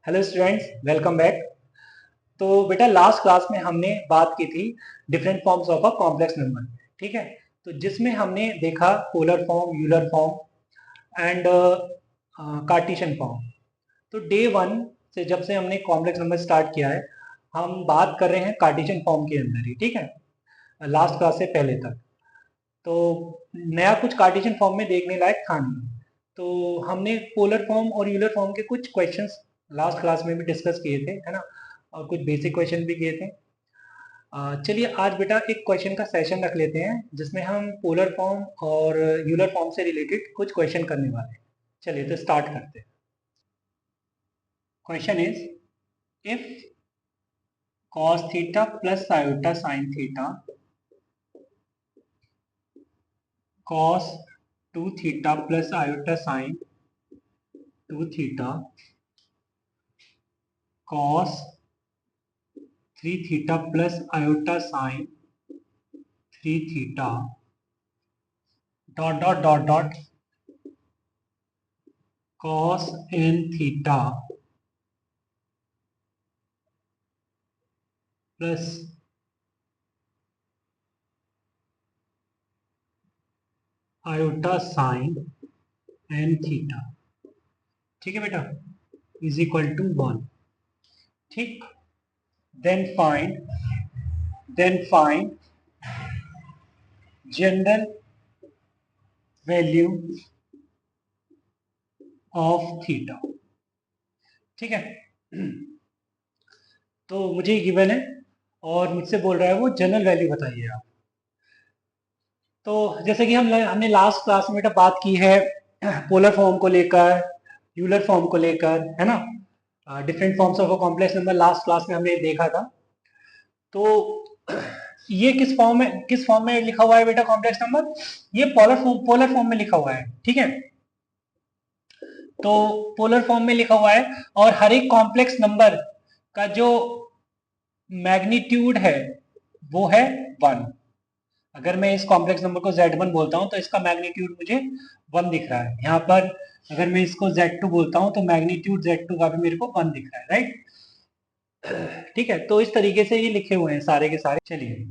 Hello students, welcome back. तो बेटा last class में हमने बात की थी different forms of a complex number. ठीक है, तो जिसमें हमने देखा polar form, Euler form and Cartesian form. तो डे वन से जब से हमने कॉम्प्लेक्स नंबर स्टार्ट किया है, हम बात कर रहे हैं कार्टेशियन फॉर्म के अंदर ही। ठीक है, लास्ट क्लास से पहले तक तो नया कुछ कार्टेशियन फॉर्म में देखने लायक था नहीं। तो हमने पोलर फॉर्म और यूलर फॉर्म के कुछ क्वेश्चंस लास्ट क्लास में भी डिस्कस किए थे, है ना, और कुछ बेसिक क्वेश्चन भी किए थे। चलिए आज बेटा एक क्वेश्चन का सेशन रख लेते हैं जिसमें हम पोलर फॉर्म और यूलर फॉर्म से रिलेटेड कुछ क्वेश्चन करने वाले हैं। चलिए तो स्टार्ट करते हैं। Question is, if cos theta plus iota sine theta cos 2 theta plus iota sine 2 theta cos 3 theta plus iota sine 3 theta dot dot dot dot cos n theta plus iota sine n theta. ठीक है बेटा, is equal to 1। ठीक, then find general value of theta. ठीक है, तो मुझे given है और मुझसे बोल रहा है वो जनरल वैल्यू बताइए आप। तो जैसे कि हमने लास्ट क्लास में बेटा बात की है पोलर फॉर्म को लेकर, यूलर फॉर्म को लेकर, है ना, different forms of a complex number last class में हमने देखा था। तो ये किस फॉर्म में लिखा हुआ है बेटा कॉम्प्लेक्स नंबर? ये पोलर फॉर्म में लिखा हुआ है। ठीक है, तो पोलर फॉर्म में लिखा हुआ है और हर एक कॉम्प्लेक्स नंबर का जो मैग्नीट्यूड है वो है 1। अगर मैं इस कॉम्प्लेक्स नंबर को Z1 बोलता हूं तो इसका मैग्नीट्यूड मुझे 1 दिख रहा है। यहाँ पर अगर मैं इसको Z2 बोलता हूं तो मैग्नीट्यूड Z2 का भी मेरे को 1 दिख रहा है, राइट। ठीक है, तो इस तरीके से ये लिखे हुए हैं सारे के सारे। चलिए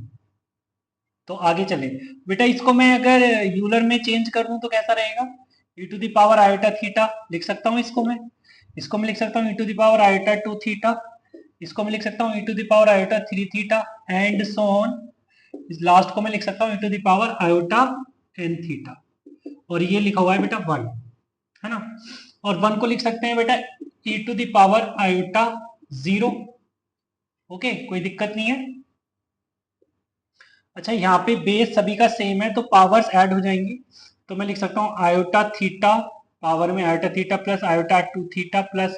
तो आगे चले बेटा, इसको मैं अगर यूलर में चेंज कर दूं तो कैसा रहेगा? e to the power iota theta लिख सकता हूं इसको मैं लिख सकता हूं e to the power iota 2 theta, इसको मैं लिख सकता हूं e to the power iota 3 theta and so on. इस लास्ट को मैं लिख सकता हूँ e to the power iota n theta, और ये लिखा हुआ है बेटा 1, है ना। और 1 को लिख सकते हैं बेटा e to the power iota 0। Okay, कोई दिक्कत नहीं है। अच्छा, यहाँ पे बेस सभी का सेम है तो पावर्स ऐड हो जाएंगी, तो मैं लिख सकता हूँ आयोटा थीटा पावर में iota theta plus iota 2 theta plus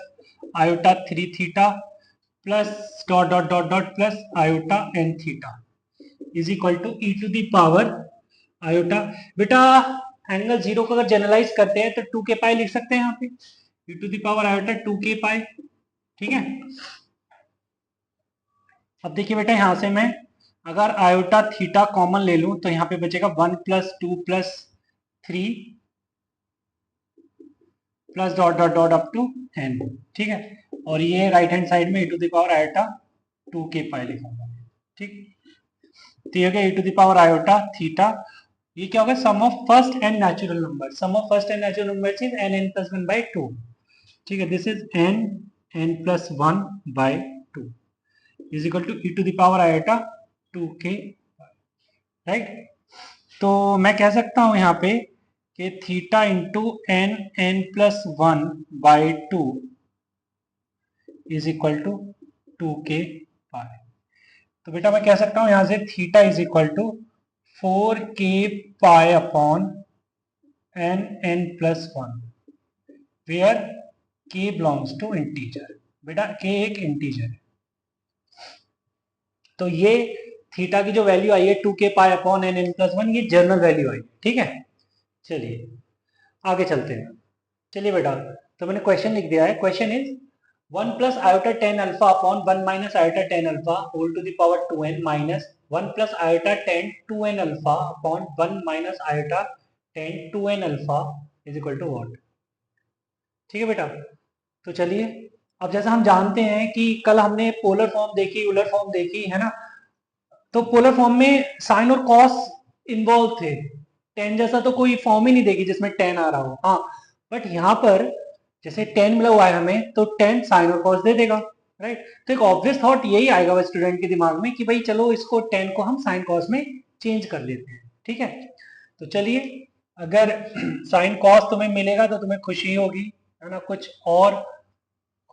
iota 3 theta plus dot dot dot dot plus iota n theta is equal to e to the power iota. बेटा एंगल 0 को अगर जनरलाइज करते हैं तो 2 के पाई लिख सकते हैं यहाँ पे, ई to the power iota 2 k पाई। ठीक है, अब देखिए बेटा यहाँ से मैं अगर आयोटा थीटा कॉमन ले लूं तो यहाँ पे बचेगा 1 plus 2 plus 3 plus dot dot dot up to n। ठीक है, और ये राइट हैंड साइड में e to the power iota 2 k पाई लिखा हुआ है। ठीक, तो ये हो गया e to the power iota theta. ये क्या होगा? Sum of first n natural number, sum of first n natural number is n n plus 1 by 2। ठीक है, this is n n plus 1 by 2 is equal to e to the power iota 2 के, right. तो मैं कह सकता हूं यहाँ पे कि theta into n n plus 1 by 2 is equal to 2 k पाई। तो बेटा मैं कह सकता हूं यहां से theta is equal to 4 k pi upon n n plus 1 where k belongs to integer. बेटा के एक इंटीजर है, तो ये थीटा की जो वैल्यू आई है 2 k pi upon n n plus 1, ये जनरल वैल्यू आई। ठीक है, चलिए आगे चलते हैं। चलिए बेटा, तो मैंने क्वेश्चन लिख दिया है। Question is 1 plus iota tan alpha upon 1 minus iota tan alpha whole to the power 2n minus 1 plus iota tan 2n alpha upon 1 minus iota tan 2n alpha is equal to what? ठीक है बेटा, तो चलिए अब जैसा हम जानते हैं कि कल हमने पोलर फॉर्म देखी, यूलर फॉर्म देखी है ना, तो पोलर फॉर्म में साइन और कॉस इन्वॉल्व थे। टेन जैसा तो कोई फॉर्म ही नहीं देगी जिसमें टेन आ रहा हो, हाँ, बट यहाँ पर जैसे टेन मिला हुआ है हमें, तो टेन साइन और कॉस दे देगा, राइट। तो एक ऑब्वियस थॉट यही आएगा वो स्टूडेंट के दिमाग में कि भाई चलो इसको टेन को हम साइन कॉस में चेंज कर लेते हैं, ठीक है। तो चलिए, अगर साइन कॉस तुम्हें मिलेगा तो तुम्हें खुशी होगी, है ना, कुछ और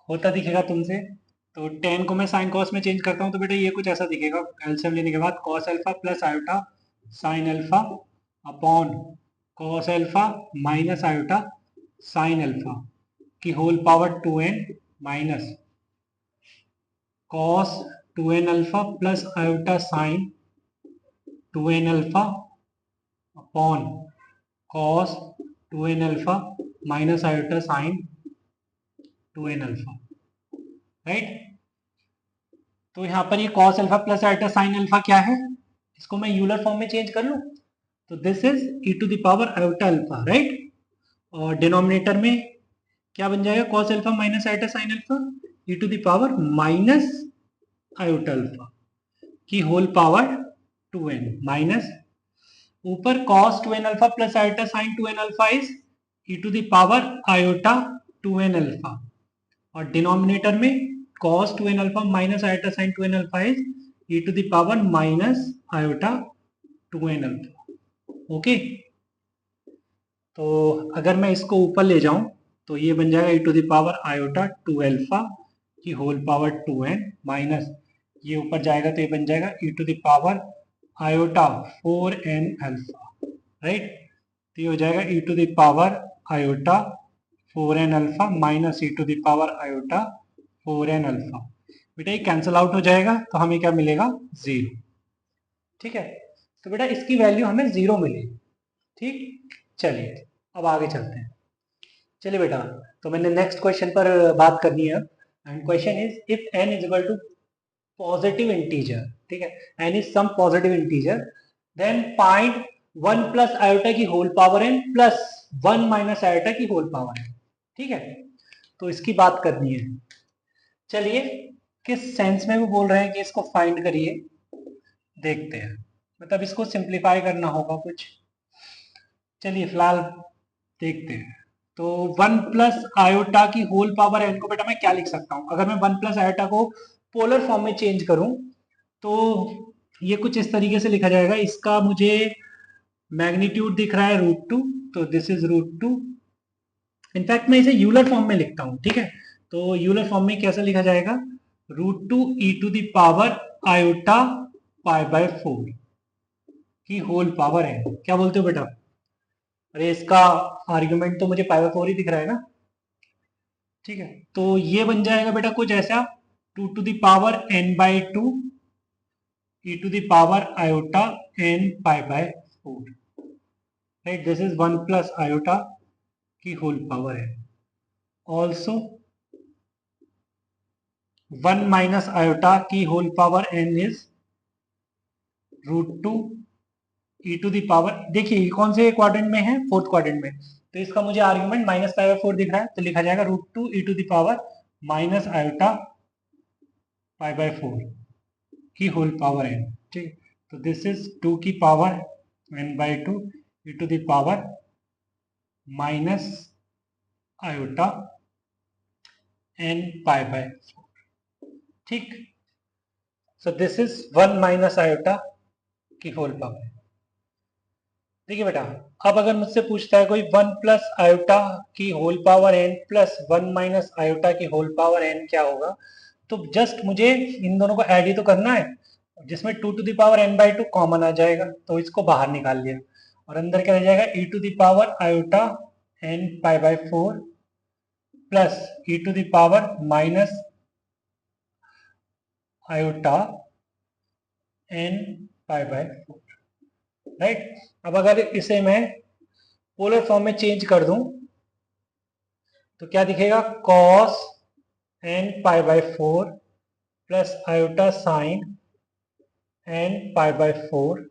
होता दिखेगा तुमसे। तो टेन को मैं साइन कॉस में चेंज करता हूँ तो बेटा ये कुछ ऐसा दिखेगा, एलसीएम लेने के बाद cos alpha plus iota sine alpha upon cos alpha minus iota sine alpha की whole power 2n minus cos 2n alpha plus iota sine 2n alpha upon cos 2n alpha minus iota sine 2n alpha, right. तो यहाँ पर ये cos alpha plus iota sine alpha क्या है, इसको मैं Euler form में चेंज कर लूं तो this is e to the power iota alpha, right. और डिनोमिनेटर में क्या बन जाएगा, cos alpha minus iota sine alpha e to the power minus iota alpha की होल पावर 2n माइनस ऊपर cos 2n alpha plus iota sine 2n alpha is e to the power iota 2n alpha, और denominator में cos 2n alpha minus iota sine 2n alpha is e to the power minus iota 2n alpha, okay. तो अगर मैं इसको ऊपर ले जाऊं तो ये बन जाएगा e to the power iota 2 alpha की होल पावर 2n माइनस ये ऊपर जाएगा तो ये बन जाएगा e to the power iota 4n alpha, right. तो ये हो जाएगा e to the power iota 4n alpha minus e to the power iota 4n alpha. बेटा ये कैंसिल आउट हो जाएगा तो हमें क्या मिलेगा, जीरो, ठीक है। तो बेटा इसकी वैल्यू हमें जीरो मिलेगी, ठीक। चलिए अब आगे चलते हैं। चलिए बेटा, तो मैंने नेक्स्ट क्वेश्चन पर बात करनी है, and question is if n is equal to positive integer, ठीक है, n is some positive integer, then find 1 plus iota की whole power n plus 1 minus iota की होल पावर n, ठीक है। तो इसकी बात करनी है। चलिए किस सेंस में वो बोल रहे हैं कि इसको फाइंड करिए, देखते हैं। मतलब इसको सिंप्लीफाई करना होगा कुछ, चलिए फिलहाल देखते हैं। तो 1 प्लस आयोटा की होल पावर n को बेटा मैं क्या लिख सकता हूं, अगर मैं 1 प्लस आयोटा को पोलर फॉर्म में चेंज करूं तो ये कुछ इस तरीके से लिखा जाएगा। इसका मुझे मैग्नीट्यूड दिख रहा है √2, तो दिस इज √2। इनफैक्ट मैं इसे यूलर फॉर्म में लिखता हूं, ठीक है। तो यूलर फॉर्म में कैसा लिखा जाएगा, √2 e to the power iota pi by 4 की होल पावर n, क्या बोलते हो बेटा। अरे इसका आर्ग्यूमेंट तो मुझे पाई बाय 4 ही दिख रहा है ना, ठीक है। तो ये बन जाएगा बेटा कुछ ऐसा, 2 to the power n by 2 e to the power iota n pi by 4, right. This is 1 plus iota की whole power n, also 1 minus iota की whole power n is √2 e to the power, देखिए ये कौन से quadrant में है, fourth quadrant में, तो इसका मुझे आर्ग्यूमेंट माइनस पाई बाय 4 दिख रहा है, तो लिखा जाएगा √2 e to the power minus iota pi by 4 की होल पावर n, ठीक। तो दिस इज 2 की power n by 2 e to the power minus iota n pi by 4, ठीक। So this is 1 minus iota की होल पावर। देखिए बेटा, अब अगर मुझसे पूछता है कोई 1 प्लस आयोटा की whole power n plus 1 minus iota की होल पावर n क्या होगा, तो जस्ट मुझे इन दोनों को ऐड ही तो करना है, जिसमें 2 to the power n by 2 common आ जाएगा तो इसको बाहर निकाल लिया, और अंदर क्या रह जाएगा e to the power iota n pi by 4 plus e to the power minus iota n pi by 4, right. अब अगर इसे मैं पोलर फॉर्म में चेंज कर दूं तो क्या दिखेगा, cos n pi by 4 plus iota sine n pi by 4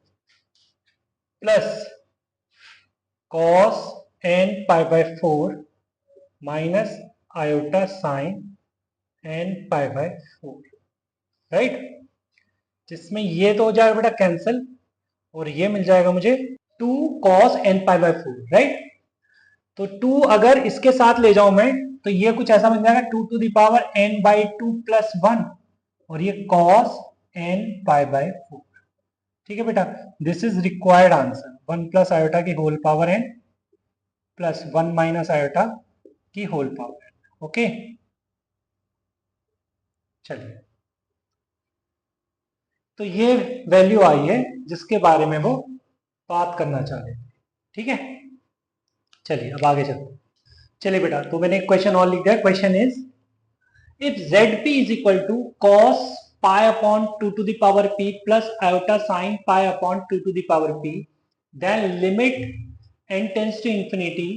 plus cos n pi by 4 minus iota sine n pi by 4, right. जिसमें ये तो हो जाएगा बेटा कैंसिल और ये मिल जाएगा मुझे 2 cos n pi by 4, right. तो 2 अगर इसके साथ ले जाऊं मैं तो ये कुछ ऐसा बन जाएगा 2 to the power n by 2 plus 1 और ये cos n पाई बाय 4, ठीक है बेटा। This is required answer, 1 plus iota की whole power n plus 1 minus iota की होल पावर n। ओके, चलिए, तो ये वैल्यू आई है जिसके बारे में वो बात करना चाह रहे थे, ठीक है। चलिए अब आगे चलते हैं। चलिए बेटा, तो मैंने एक क्वेश्चन और लिख दिया। Question is if ZP is equal to cos pi upon 2 to the power p plus iota sin pi upon 2 to the power p, then limit n tends to infinity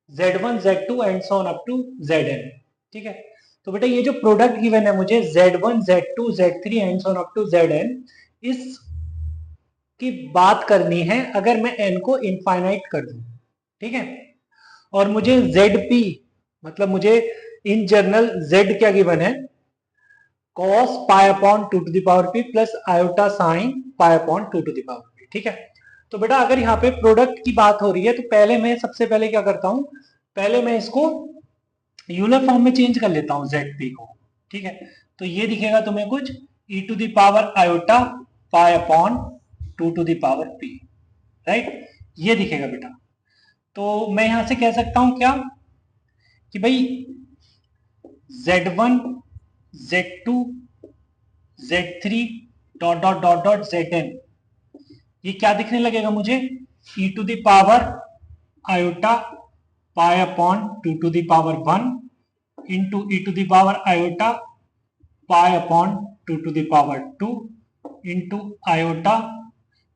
z1 z2 and so on up to zn, ठीक है। तो बेटा ये जो product given है मुझे z1 z2 z3 and so on up to zn, इस की बात करनी है अगर मैं n को इनफाइनाइट कर दूं, ठीक है। और मुझे ZP मतलब मुझे इन जनरल Z क्या गिवन है, cos pi upon 2 to the power p plus iota sine pi upon 2 to the power p, ठीक है। तो बेटा अगर यहाँ पे प्रोडक्ट की बात हो रही है तो पहले मैं सबसे पहले क्या करता हूं, पहले मैं इसको यूलर फॉर्म में चेंज कर लेता हूं ZP को, ठीक है। तो ये दिखेगा तुम्हें कुछ e to the power iota pi upon 2 to the power p, right, ये दिखेगा बेटा। तो मैं यहां से कह सकता हूं क्या कि भाई Z1 Z2 Z3 dot dot dot dot Zn, ये क्या दिखने लगेगा मुझे, e to the power iota pi upon 2 to the power 1 into e to the power iota pi upon 2 to the power 2 into iota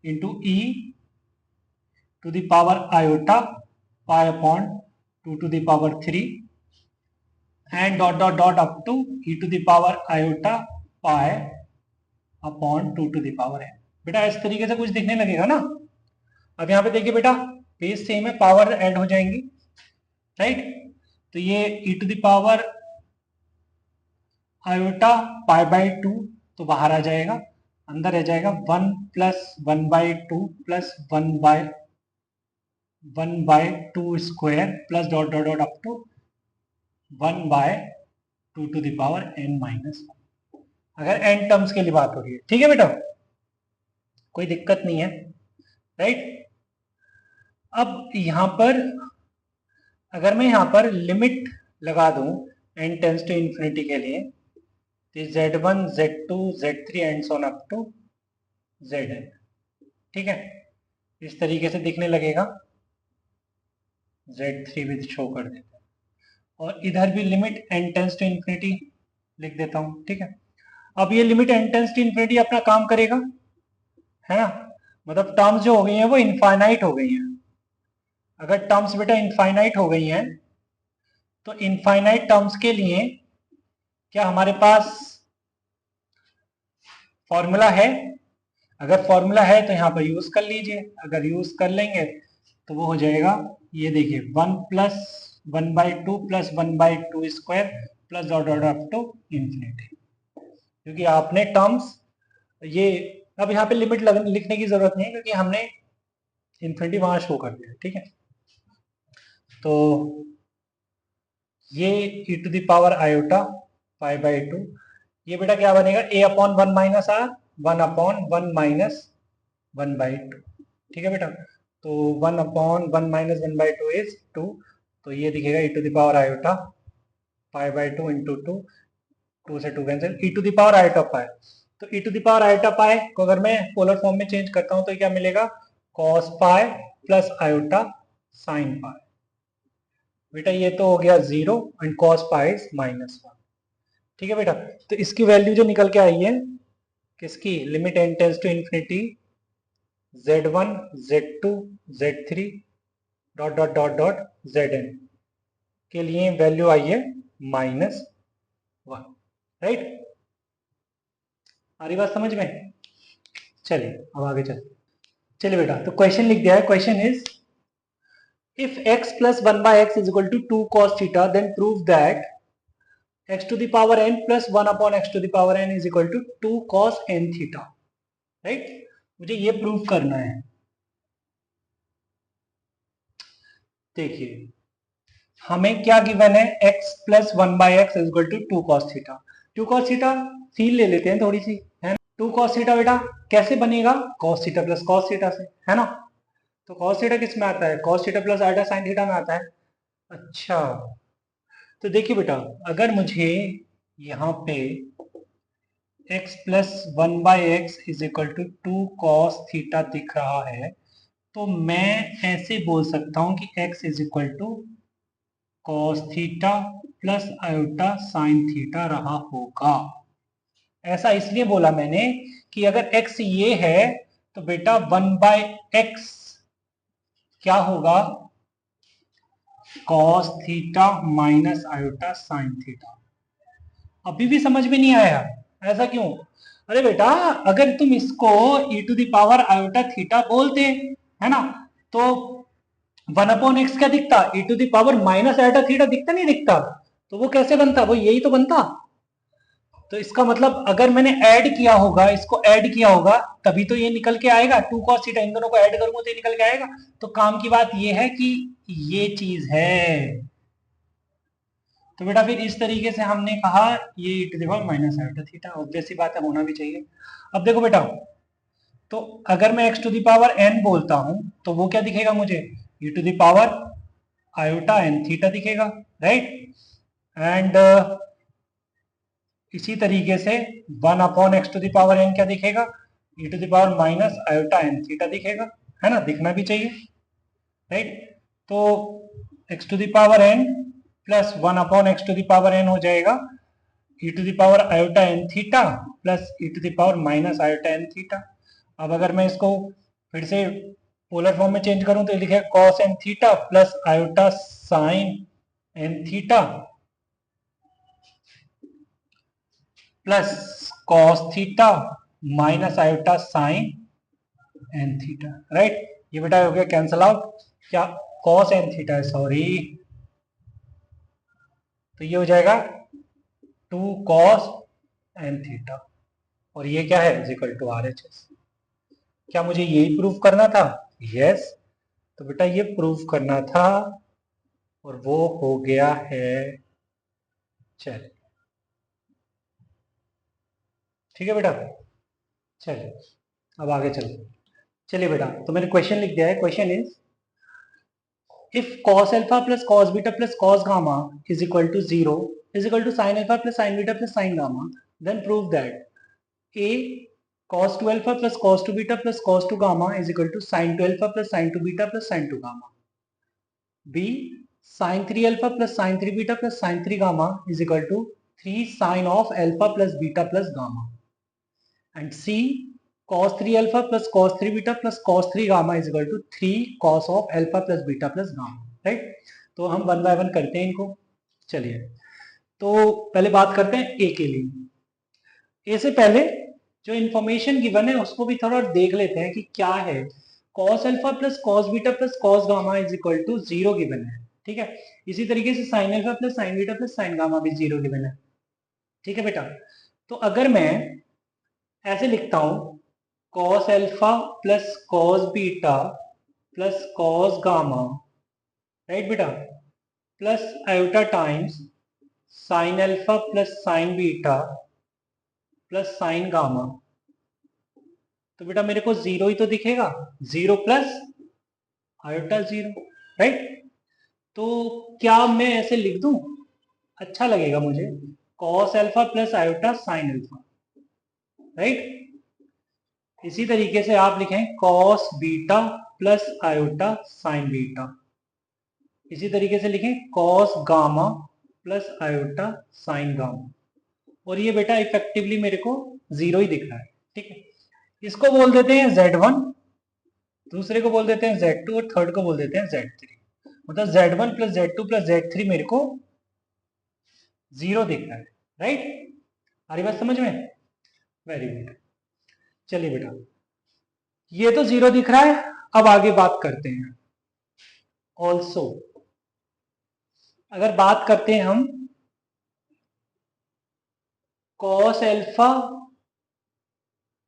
into e to the power iota pi upon 2 to the power 3 and dot dot dot up to e to the power iota pi upon 2 to the power n। बेटा इस तरीके से कुछ दिखने लगेगा ना। अब यहाँ पे देखिए बेटा बेस सेम है, पावर ऐड हो जाएंगी, राइट। तो ये e to the power iota pi by 2 तो बाहर आ जाएगा, अंदर रह जाएगा 1 plus 1 by 2 plus 1 by 2 square plus dot dot dot up to 1 by 2 to the power n minus 1, अगर n टर्म्स के लिए बात हो रही है, ठीक है बेटा, कोई दिक्कत नहीं है, राइट। अब यहां पर अगर मैं यहां पर लिमिट लगा दूं n टेंस टू इंफिनिटी के लिए, तो Z1 Z2 Z3 and so on up to Zn, ठीक है, इस तरीके से दिखने लगेगा। Z3 भी शो कर देते हैं और इधर भी limit n tends to infinity लिख देता हूं, ठीक है। अब ये limit n tends to infinity अपना काम करेगा, है ना, मतलब टर्म्स जो हो गई हैं वो इनफाइनाइट हो गई हैं। अगर टर्म्स बेटा इनफाइनाइट हो गई हैं तो इनफाइनाइट टर्म्स के लिए क्या हमारे पास फॉर्मूला है, अगर फॉर्मूला है तो यहाँ पर यूज कर लीजिए, अगर यूज कर लेंगे तो वो हो जाएगा, ये देखिए 1 plus 1 by 2 plus 1 by 2 square plus dot dot up to infinity, क्योंकि आपने टर्म्स ये अब यहाँ पे लिमिट लिखने की जरूरत नहीं है क्योंकि हमने इंफिनिटी वहां शो कर दिया, ठीक है। तो ये e to the power iota pi by 2, ये बेटा क्या बनेगा a upon 1 minus r 1 upon 1 minus 1 by 2, ठीक है बेटा। तो 1 अपॉन 1 माइनस 1 बाई 2 इज 2, तो ये दिखेगा e to the power iota pi by 2 into 2, 2 से 2 cancel, e to the power iota pi, तो e to the power iota pi को अगर मैं पोलर फॉर्म में चेंज करता हूं तो क्या मिलेगा, cos pi plus iota sine पाई, बेटा ये तो हो गया 0 एंड cos पाई इज -1, ठीक है बेटा। तो इसकी वैल्यू जो निकल के आई है किसकी, limit n tends to infinity Z1 Z2 Z3 dot dot dot dot Zn के लिए वैल्यू आई है -1, राइट। आ रही बात समझ में। चलिए अब आगे चलते, चलिए बेटा, तो क्वेश्चन लिख दिया है। Question is if x plus 1 by x is equal to 2 cos theta then prove that x to the power n plus 1 upon x to the power n is equal to 2 cos n theta, right. मुझे ये prove करना है। देखिए हमें क्या given है, x plus 1 by x is equal to 2 cos theta. 2 cos theta feel ले लेते हैं थोड़ी सी, है ना। 2 कॉस थीटा बेटा कैसे बनेगा, cos theta plus cos theta से, है ना। तो कॉस थीटा किस में आता है, cos theta plus alpha sine theta में आता है। अच्छा तो देखिए बेटा, अगर मुझे यहाँ पे x plus 1 by x is equal to 2 cos theta दिख रहा है, तो मैं ऐसे बोल सकता हूं कि x is equal to cos theta plus iota sine theta रहा होगा। ऐसा इसलिए बोला मैंने कि अगर x ये है तो बेटा 1 बाय एक्स क्या होगा, cos theta minus iota sine theta. अभी भी समझ में नहीं आया, ऐसा क्यों। अरे बेटा अगर तुम इसको e to the power iota theta बोलते, है ना, तो 1 अपॉन एक्स क्या दिखता, e to the power minus iota theta दिखता, नहीं दिखता। तो वो कैसे बनता, वो यही तो बनता। तो इसका मतलब अगर मैंने ऐड किया होगा, इसको ऐड किया होगा तभी तो ये निकल के आएगा, 2 cos थीटा, इन दोनों को ऐड करूंगा तो ये निकल के आएगा। तो काम की बात ये है कि ये चीज है। तो बेटा फिर इस तरीके से हमने कहा ये e to the power minus iota theta, obvious सी बात है, होना भी चाहिए। अब देखो बेटा, तो अगर मैं x to the power n बोलता हूं तो वो क्या दिखेगा मुझे, e to the power iota n theta दिखेगा, राइट। एंड इसी तरीके से 1 upon x to the power n क्या दिखेगा, e to the power minus iota n theta दिखेगा, है ना, दिखना भी चाहिए, राइट। तो x to the power n plus 1 upon x to the power n हो जाएगा e to the power iota n theta plus e to the power minus iota n theta. अब अगर मैं इसको फिर से पोलर फॉर्म में चेंज करूं तो ये लिखेगा cos n theta plus iota sine n theta plus cos theta minus iota sine n theta, right. ये बेटा हो गया कैंसल आउट, क्या कॉस एन थीटा है, सॉरी, तो ये हो जाएगा 2 कॉस एन थीटा, और ये क्या है, is equal to R H S. क्या मुझे यही प्रूव करना था, यस। तो बेटा ये प्रूव करना था और वो हो गया है। चलिए ठीक है बेटा, चलिए अब आगे चलते। चलिए बेटा, तो मैंने क्वेश्चन लिख दिया है। Question is if cos alpha plus cos beta plus cos gamma is equal to 0 is equal to sin alpha plus sin beta plus sin gamma, then prove that a cos 2 alpha plus cos 2 beta plus cos 2 gamma is equal to sin 2 alpha plus sin 2 beta plus sin 2 gamma, b sin 3 alpha plus sin 3 beta plus sin 3 gamma is equal to 3 sin of alpha plus beta plus gamma, and c cos 3 alpha plus cos 3 beta plus cos 3 gamma is equal to 3 cos of alpha plus beta plus gamma, right. तो हम one by one करते हैं इनको। चलिए तो पहले बात करते हैं ए के लिए। ए से पहले जो इन्फॉर्मेशन गिवन है उसको भी थोड़ा देख लेते हैं कि क्या है। cos alpha plus cos beta plus cos gamma is equal to 0 given है, ठीक है। इसी तरीके से sin alpha plus sin beta plus sin gamma भी 0 गिवन है, ठीक है बेटा। तो अगर मैं ऐसे लिखता हूं cos alpha plus cos beta plus cos gamma, right बेटा, plus iota times sin alpha plus sin beta plus sin gamma, तो बेटा मेरे को 0 ही तो दिखेगा, 0 प्लस आयोटा 0, राइट। तो क्या मैं ऐसे लिख दूं, अच्छा लगेगा मुझे, cos alpha plus iota sin alpha, right. इसी तरीके से आप लिखें cos beta plus iota sin beta, इसी तरीके से लिखें cos gamma plus iota sin gamma, और ये बेटा इफेक्टिवली मेरे को 0 ही दिख रहा है, ठीक है। इसको बोल देते हैं Z1, दूसरे को बोल देते हैं Z2 और थर्ड को बोल देते हैं Z3। मतलब Z1 plus Z2 plus Z3 मेरे को 0 दिख रहा है, राइट। हमारी बात समझ में, वेरी गुड। चलिए बेटा ये तो 0 दिख रहा है। अब आगे बात करते हैं, ऑल्सो अगर बात करते हैं हम cos alpha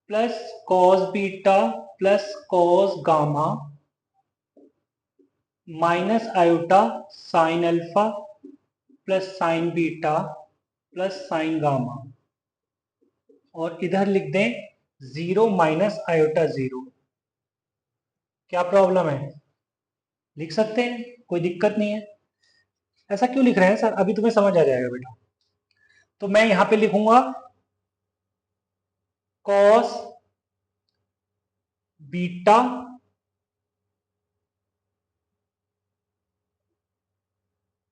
plus cos beta plus cos gamma minus iota sine alpha plus sign beta plus sign gamma, और इधर लिख दें 0 माइनस आयोटा 0। क्या प्रॉब्लम है? लिख सकते हैं, कोई दिक्कत नहीं है। ऐसा क्यों लिख रहे हैं सर? अभी तुम्हें समझ आ जाएगा बेटा। तो मैं यहां पे लिखूंगा cos beta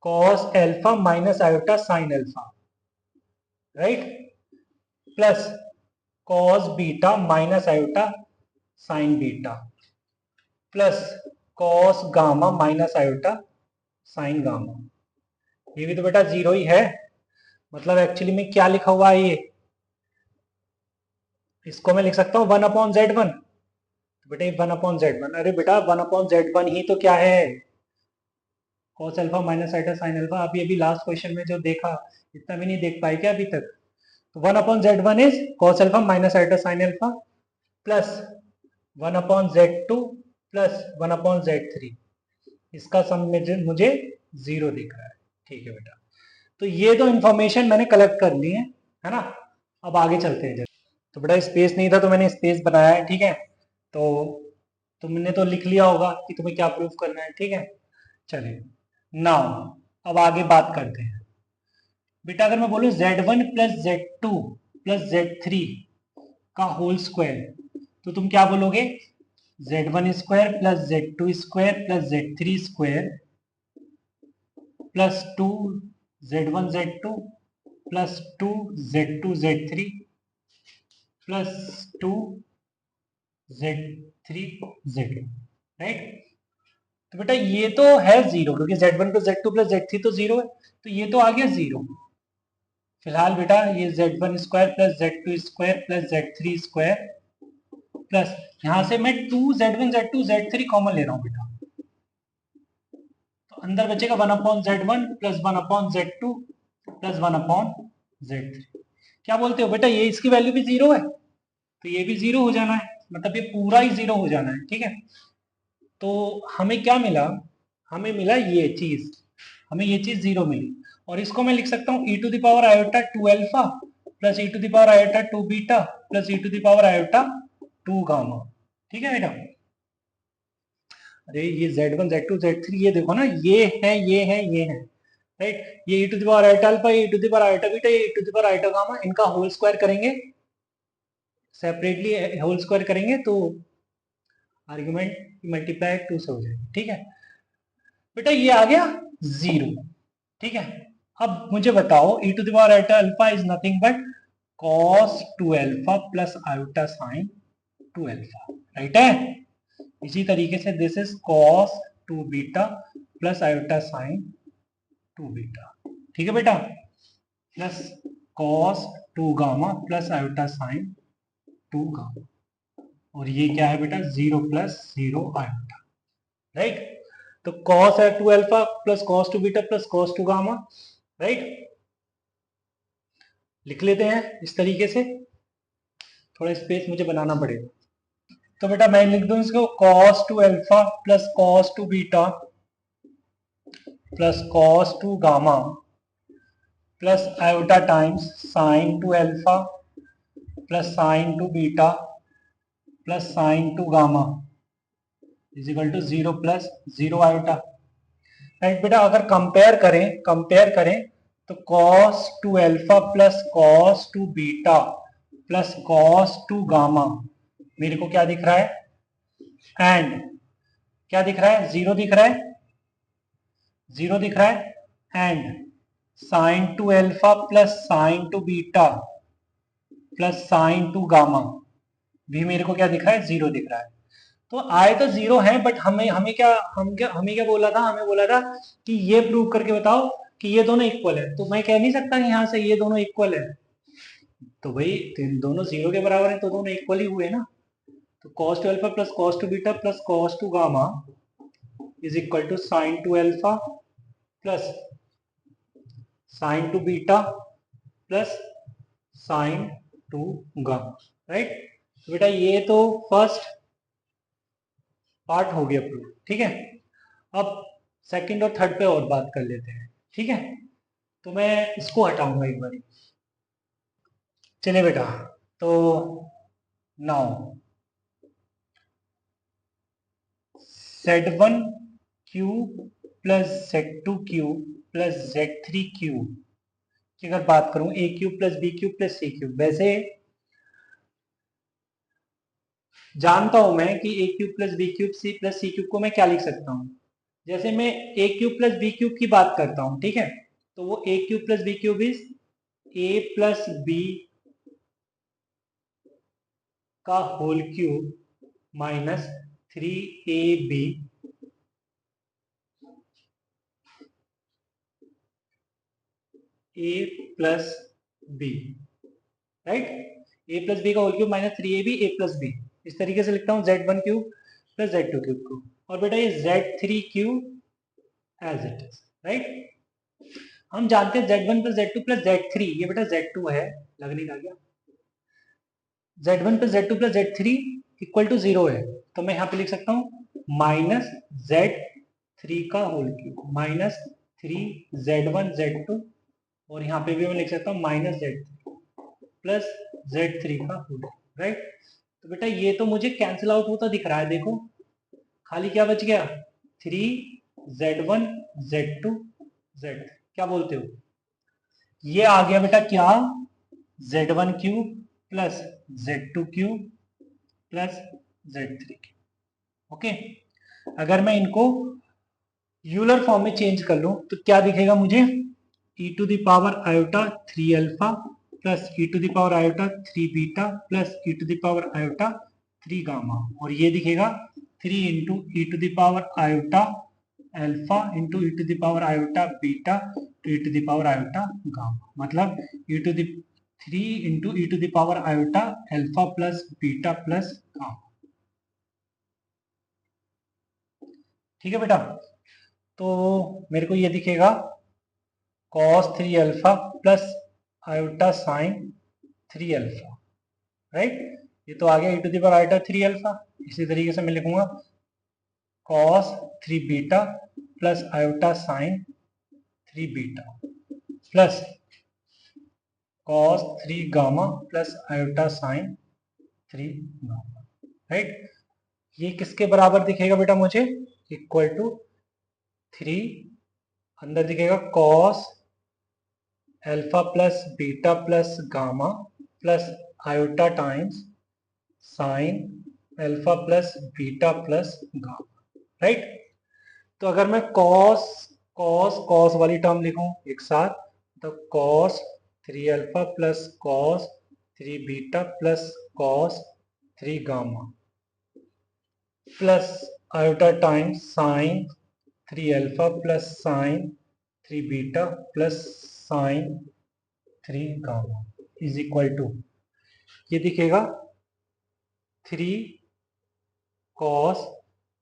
cos alpha minus iota sine alpha, right, plus cos beta minus iota sign beta plus cos gamma minus iota sign gamma. ये भी तो बेटा जीरो ही है, मतलब एक्चुअली में क्या लिखा हुआ है ये, इसको मैं लिख सकता हूँ 1/z1। बेटा ये 1/z1, अरे बेटा 1/z1 ही तो क्या है, cos alpha minus iota sine alpha. अभी लास्ट क्वेश्चन में जो देखा, इतना भी नहीं देख पाए क्या अभी तक? तो 1/z1 is cos alpha minus iota sine alpha plus 1/z2 plus 1/z3। इसका सम में मुझे 0 दिख रहा है। ठीक है बेटा, तो ये तो इंफॉर्मेशन मैंने कलेक्ट कर ली है ना। अब आगे चलते हैं। तो बेटा स्पेस नहीं था तो मैंने स्पेस बनाया है, ठीक है। तो तुमने तो लिख लिया होगा कि तुम्हें क्या प्रूफ करना है, ठीक है। चलिए नाउ अब आगे बात करते हैं। बेटा अगर मैं बोलूं z1 plus z2 plus z3 का होल स्क्वायर, तो तुम क्या बोलोगे? z1 square plus z2 square plus z3 square plus 2 z1 z2 plus 2 z2 z3 plus 2 z3 z2, right. तो बेटा ये तो है जीरो, क्योंकि z1 plus z2 plus z3 तो जीरो है, तो ये तो आ गया जीरो। फिलहाल बेटा ये z1 square plus z2 square plus z3 square plus यहां से मैं 2 z1 z2 z3 कॉमन ले रहा हूं बेटा, तो अंदर बचेगा 1/z1 plus 1/z2 plus 1/z3। क्या बोलते हो बेटा, ये इसकी वैल्यू भी जीरो है, तो ये भी जीरो हो जाना है, मतलब ये पूरा ही जीरो हो जाना है, ठीक है। तो हमें क्या मिला? हमें मिला ये चीज, हमें ये चीज जीरो मिली, और इसको मैं लिख सकता हूँ e to the power iota 2 alpha plus e to the power iota 2 beta plus e to the power iota 2 gamma, ठीक है बेटा। अरे ये z1 z2 z3 ये देखो ना, ये है ये है ये है, राइट। ये e to the power iota alpha, ये e to the power iota beta, ये e to the power iota gamma, इनका होल स्क्वायर करेंगे, सेपरेटली होल स्क्वायर करेंगे तो आर्ग्यूमेंट मल्टीप्लाई 2 से हो जाएगी, ठीक है बेटा। ये आ गया जीरो, ठीक है। अब मुझे बताओ e to the power iota alpha is nothing but cos 2 alpha plus iota sine 2 alpha, right है। इसी तरीके से this is cos 2 beta plus iota sine 2 beta, ठीक है बेटा, plus cos 2 gamma plus iota sine 2 gamma, और ये क्या है बेटा? 0 प्लस 0 आयोटा, राइट। तो cos है 2 alpha plus cos 2 beta plus cos 2 gamma, right. लिख लेते हैं इस तरीके से, थोड़ा स्पेस मुझे बनाना पड़ेगा। तो बेटा मैं लिख दूं इसको cos 2 alpha plus cos 2 beta plus cos 2 gamma plus iota times sin 2 alpha plus sin 2 beta plus sin 2 gamma is equal to 0 plus 0 iota, right बेटा। अगर कंपेयर करें तो cos 2 alpha plus cos 2 beta plus cos 2 gamma मेरे को क्या दिख रहा है? एंड क्या दिख रहा है? जीरो दिख रहा है, जीरो दिख रहा है, and sin 2 alpha plus sin 2 beta plus sin 2 gamma भी मेरे को क्या दिख रहा है? जीरो दिख रहा है। तो आए तो जीरो है, बट हमें क्या बोला था? हमें बोला था कि ये प्रूव करके बताओ कि ये दोनों इक्वल है। तो मैं कह नहीं सकता कि यहाँ से ये दोनों इक्वल है, तो भाई दोनों जीरो के बराबर है तो दोनों इक्वल ही हुए ना। तो cos 2 alpha plus cos 2 beta plus cos 2 gamma is equal to sin 2 alpha plus sin 2 beta plus sine two gamma, right. तो बेटा ये तो फर्स्ट पार्ट हो गया प्रूफ, ठीक है। अब सेकंड और थर्ड पे और बात कर लेते हैं, ठीक है। तो मैं इसको हटाऊंगा एक बार। चलिए बेटा, तो now Z1 cube plus Z2 cube plus Z3 cube की अगर बात करूं, A cube plus B cube plus C cube, वैसे जानता हूं मैं कि A cube plus B cube C plus C cube को मैं क्या लिख सकता हूं। जैसे मैं A cube plus B cube की बात करता हूं, ठीक है, तो वो A cube plus B cube is A plus B का होल क्यूब माइनस 3ab ए प्लस बी, राइट। ए प्लस बी का होल क्यूब माइनस 3ab ए प्लस बी, इस तरीके से लिखता हूँ Z1 cube plus Z2 cube को। और बेटा ये Z3 cube as it is, right. हम जानते हैं Z1 plus Z2 plus Z3, ये बेटा Z2 है, लगने का क्या, Z1 plus Z2 plus Z3 equal to 0 है, तो मैं यहाँ पे लिख सकता हूँ माइनस Z3 का whole cube minus 3Z1 Z2, और यहाँ पे भी मैं लिख सकता हूँ माइनस Z3 प्लस Z3 का होल, राइट। तो बेटा ये तो मुझे कैंसिल आउट होता दिख रहा है, देखो खाली क्या बच गया, 3Z1 Z2 Z, क्या बोलते हो, ये आ गया बेटा क्या, Z1 cube plus Z2 cube plus Z3 cube, okay. अगर मैं इनको यूलर फॉर्म में चेंज कर लूं तो क्या दिखेगा मुझे, e to the power iota 3 alpha plus e to the power iota 3 beta plus e to the power iota 3 gamma, और ये दिखेगा 3 into e to the power iota alpha into e to the power iota beta to e to the power iota gamma, मतलब e to the 3 into e to the power iota alpha plus beta plus gamma, ठीक है बेटा। तो मेरे को ये दिखेगा cos 3 alpha plus iota sine 3 alpha, right. ये तो आ गया e to the power iota 3 alpha, इसी तरीके से मैं लिखूंगा cos 3 beta plus iota sine 3 beta plus cos 3 gamma plus iota sine 3 gamma, right. ये किसके बराबर दिखेगा बेटा मुझे, इक्वल टू 3, अंदर दिखेगा cos alpha plus beta plus gamma plus iota times sine alpha plus beta plus gamma, right. तो अगर मैं cos cos cos वाली टर्म लिखूं एक साथ, तो cos 3 alpha plus cos 3 beta plus cos 3 gamma plus iota times sine 3 alpha plus sine 3 beta plus sine 3 gamma is equal to, ये दिखेगा 3 cos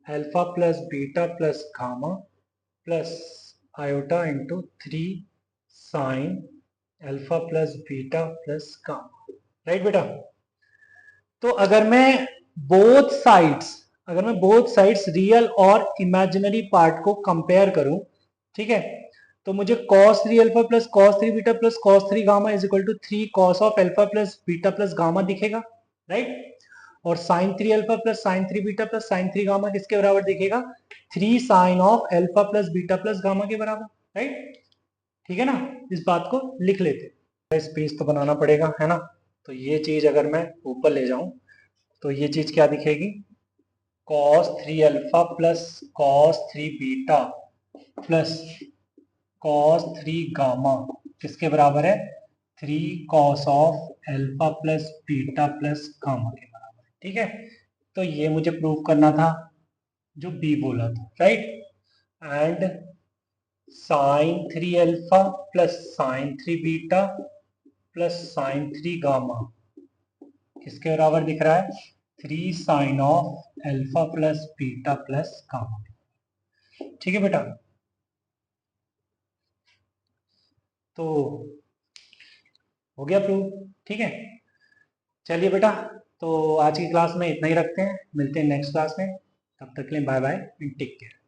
alpha plus beta plus gamma plus iota into 3 sine alpha plus beta plus gamma, right बेटा। तो अगर मैं both sides real और imaginary part को compare करूं, ठीक है, तो मुझे cos 3 alpha plus cos 3 beta plus cos 3 gamma is equal to 3 cos of alpha plus beta plus gamma दिखेगा, राइट। और sin 3 alpha plus sin 3 beta plus sin 3 gamma किसके बराबर दिखेगा, 3 sin of alpha plus beta plus gamma के बराबर, right. ठीक है ना, इस बात को लिख लेते, स्पेस तो बनाना पड़ेगा, है ना। तो ये चीज अगर मैं ऊपर ले जाऊं तो ये चीज क्या दिखेगी, cos 3 alpha plus cos 3 beta plus cos 3 gamma किसके बराबर है, 3 cos of alpha plus beta plus gamma के बराबर, ठीक है। तो ये मुझे प्रूव करना था जो बी बोला था, right. And sine 3 alpha plus sine 3 beta plus sine 3 gamma किसके बराबर दिख रहा है, 3 sine of alpha plus beta plus gamma, ठीक है बेटा। तो हो गया प्रूव, ठीक है। चलिए बेटा, तो आज की क्लास में इतना ही रखते हैं, मिलते हैं नेक्स्ट क्लास में, तब तक के लिए bye bye and take care.